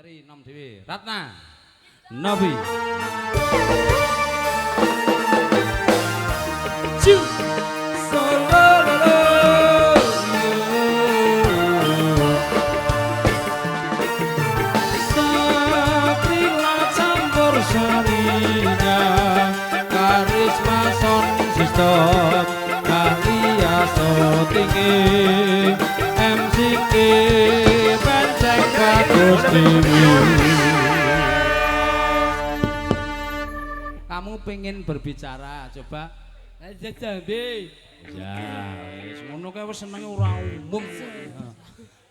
Eri nom dhewe. Ratna. Novi. Ciu. Solo lolo. Sakrila campur sarinya karisma son sistem Kalia tinggi MCK penceng bagus dewi. Kamu pengen berbicara, coba aja jambe. Ya, semono kae wis senenge ora umum.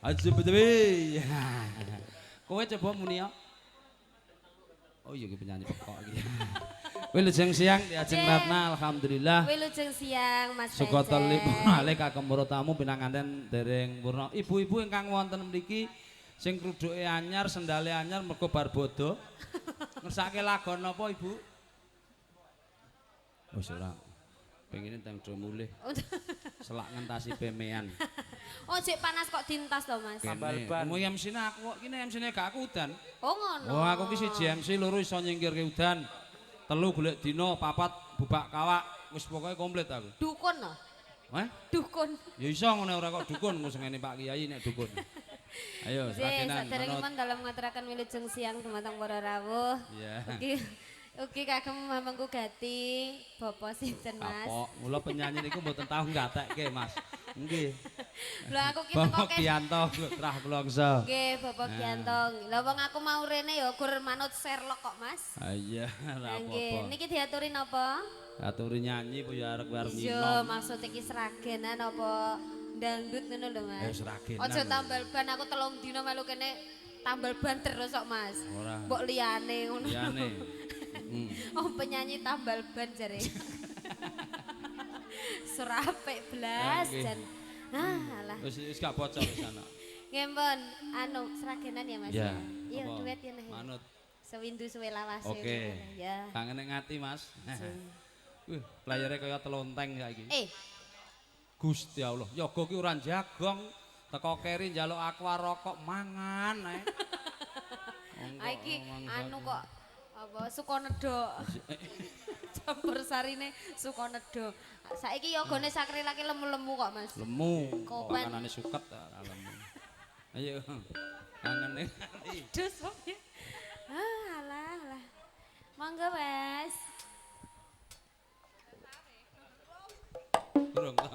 Aja bedewe. Kowe coba muni yo. Oh iya ki penyanyi pekok iki. Wilujeng siang diajeng Ratna alhamdulillah. Wilujeng siang Mas Suka telip malih kagem para tamu pinanganten dereng purna. Ibu-ibu ingkang wonten mriki sing kruduke anyar, sendale anyar mergo bar bodo. Ngersake lagon napa Ibu? Wis ora. Pengine teng do mulih. Selak ngentasi pemean. Oh, jek panas kok dintas to, Mas. Tambal ban. Mu MC-ne aku kok kene MC-ne gak aku udan. Oh, ngono. Oh, aku ki siji MC loro iso nyingkirke udan. Telu golek dina, papat bubak kawak. Wis pokoke komplit aku. Dukun no? Hah? Dukun. Ya iso ngene ora kok dukun ngusengene Pak Kiai nek dukun. Ayo, sakenan. Saderengipun dalam ngaturaken wilujeng siang dumateng para rawuh. Iya. Ugi kagem mamangku gati Bapak sinten Mas? Kapok, mula penyanyi niku mboten tau nggatekke Mas. Nggih. Lah aku ki Bapak tekoke. Kianto trah kulangsa. Nggih, Bapak Kianto. Lah wong aku mau rene ya gur manut Sherlock kok, Mas. Ah iya, ora Nggih, apa-apa. niki diaturi napa? Aturi nyanyi bu ya arek arep Iya, nyinom. maksud iki seragenan apa dangdut ngono lho, Mas. Seragenan. Aja tambal ban aku 3 dina melu kene tambal ban terus kok, Mas. Ora. Mbok liyane ngono. Liyane. Oh, penyanyi tambal ban jare. Surapik blas jan. Ah, alah. Wis gak bocor wis ana. Ngempun anu seragenan ya, Mas. Ya. Iya, Apa? duet ya. Manut. Sewindu suwe lawase. Oke. Ya. Kangen ngati, Mas. Playere kaya telonteng saiki. Gusti Allah, yoga ki ora jagong. Teko keri njaluk aqua rokok mangan ae. Iki anu kok apa Sukonedo. Campur sarine Sukonedo. Saiki yogane sakrilake lemu-lemu kok, Mas. Lemu, Kopen. makanane suket lemu. Ayo. Kangene. Dus oke. Ah, alah. Monggo, Mas. Durung ta.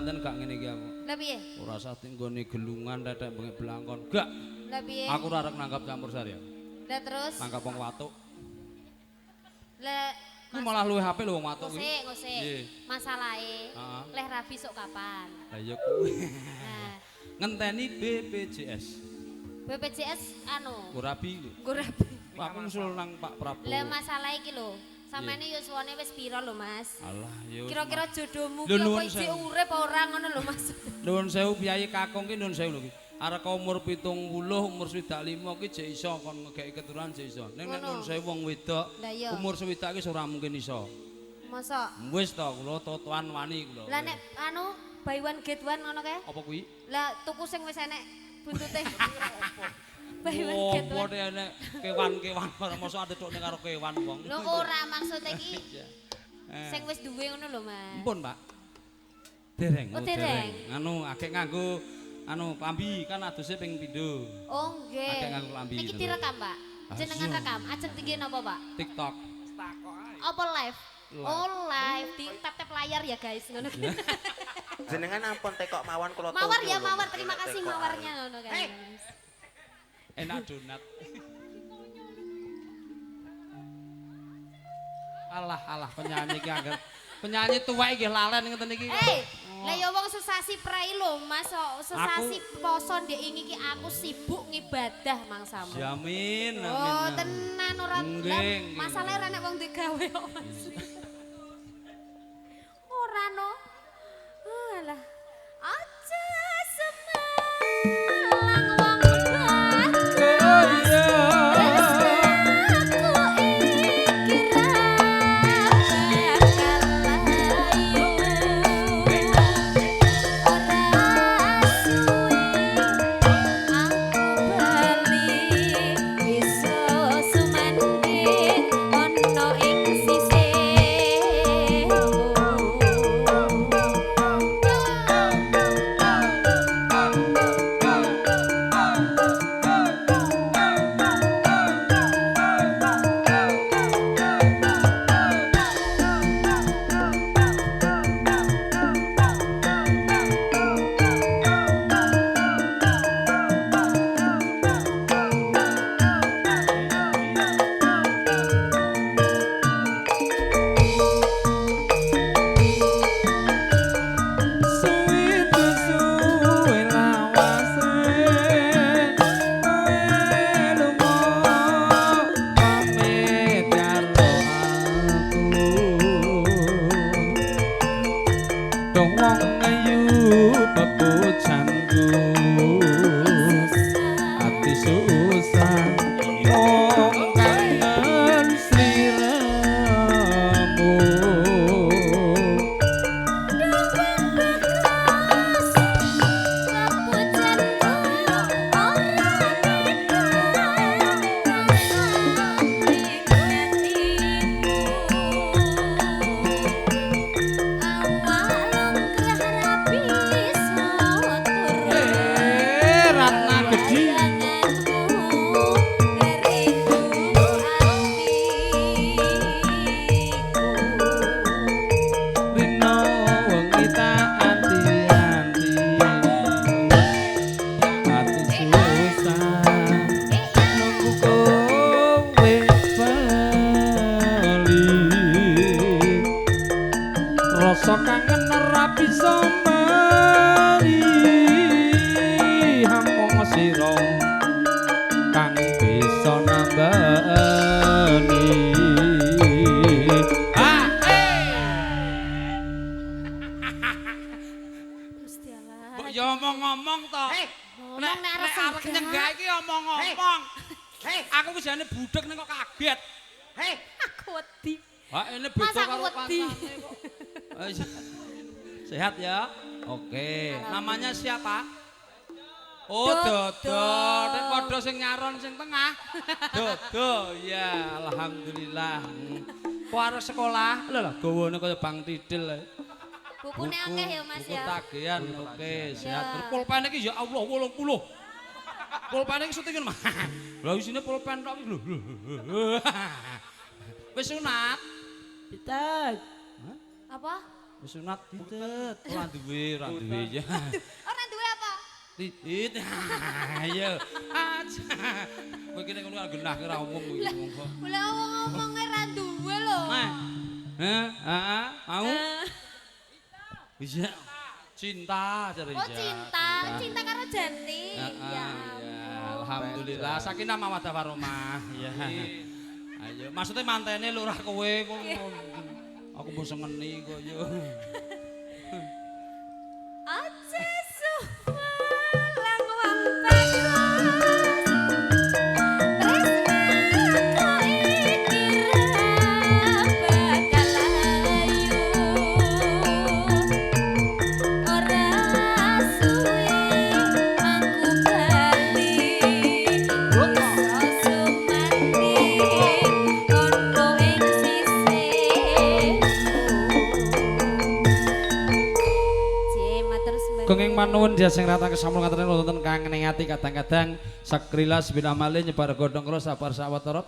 pancen gak ngene iki aku. Lah piye? Ora usah tinggone gelungan tetek bengek blangkon. Gak. Lah piye? Aku ora arep nangkap campur sari. Lah terus? Nangkap wong watuk. Lah Ku malah luwih apik lho wong watuk kuwi. ngosik. Nggih. Masalahe Heeh. leh rabi sok kapan? Lah ya kuwi. Nah, Ngenteni BPJS. BPJS anu, Gorabi lho. nggo rabi. Aku nyusul nang Pak Prabowo. Lah masalah iki lho, sampeyan yuswane wis pira lho, Mas? Alah ya. Kira-kira jodohmu Lho, ki nuwun apa isih sewu. urip apa ora ngono lho, Mas? Nuwun sewu Piyayi Kakung ki nuwun sewu lho ki. Arek umur 70, umur 65 ki jek iso kon ngekeki keturunan jek iso. Ning nek Ngono. nuwun sewu wong wedok Lah iya. umur sewidak ki ora mungkin iso. Masa? Wis to kula totoan wani kula. Lah nek anu buy one get one ngono kae? Apa kuwi? Lah tuku sing wis enek buntute. Buy one Oh, get one. pokoke enek kewan-kewan ora mosok aduk karo kewan wong. Lho ora maksud iki Eh. sing wis duwe ngono lho, Mas. Ampun, Pak. Dereng. Oh, dereng. Anu akeh nganggo anu klambi kan aduse ping pindho. Oh, nggih. Akeh nganggo klambi Niki gitu. direkam, Pak. Jenengan Asyik. rekam. Ajeng tinggi napa, Pak? TikTok. Apa live? Live. Oh, live di tap-tap layar ya, guys. Ngono. Jenengan ampun tekok mawon kula Mawar tuku ya, lho. mawar. Terima kasih Tekok mawarnya ngono kan. Enak donat. Alah penyanyi iki angger. Penyanyi tuwek iki lalen ngeten iki. Lah ya wong sesasi prai lho, Mas. Sesasi poso ndek iki aku sibuk ngibadah mangsamu. Jamin, amin. Oh, tenan ora. Nggih, Lah, nggih. masalahe ora nek wong digawe kok, Mas. Ora no. Alah. Aja semelang wong rasa kangen ora bisa mari hamong sira kang bisa nambani Gusti Allah. mbok ya omong-omong to Ngomong nek arep arep nyenggak iki omong-omong aku wis jane budhek ning kok kaget Aku wedi. Wah, ini Mas, beda aku karo wedi. kancane kok. Sehat ya? Oke. Namanya siapa? Oh, Dodo. Nek padha sing nyaron sing tengah. Dodo. Ya, alhamdulillah. Kok arep sekolah? Lho lho, gawane kaya Bang Tidil. Bukune akeh ya, Mas Buku ya. tagihan. Oke, sehat. Ya. Terus pulpen iki ya Allah 80. Pulpen iki syutingan mah. Lah isine pulpen tok iki lho. Wis sunat? Pitet. Apa? Wis sunat titit, ora duwe ya. Ora duwe apa? Titit. Ayo. Aja. Kowe kene ngono genah ora umum iki monggo. Lah ngomong-ngomongnya ra duwe lho. Heeh, mau? Bisa. Cinta cari Oh cinta karo Janti. Ya ya, alhamdulillah. Sakinah mawaddah warahmah. Ya. Ayo, maksudnya mantene lurah kowe aku mau sengeni kok yo. Aja suwalang wampan. Kenging manuwun dia sing rata kesampun ngaten wonten kang ning ati kadang-kadang sakrilas binamale nyebar godhong kula sabar sawetara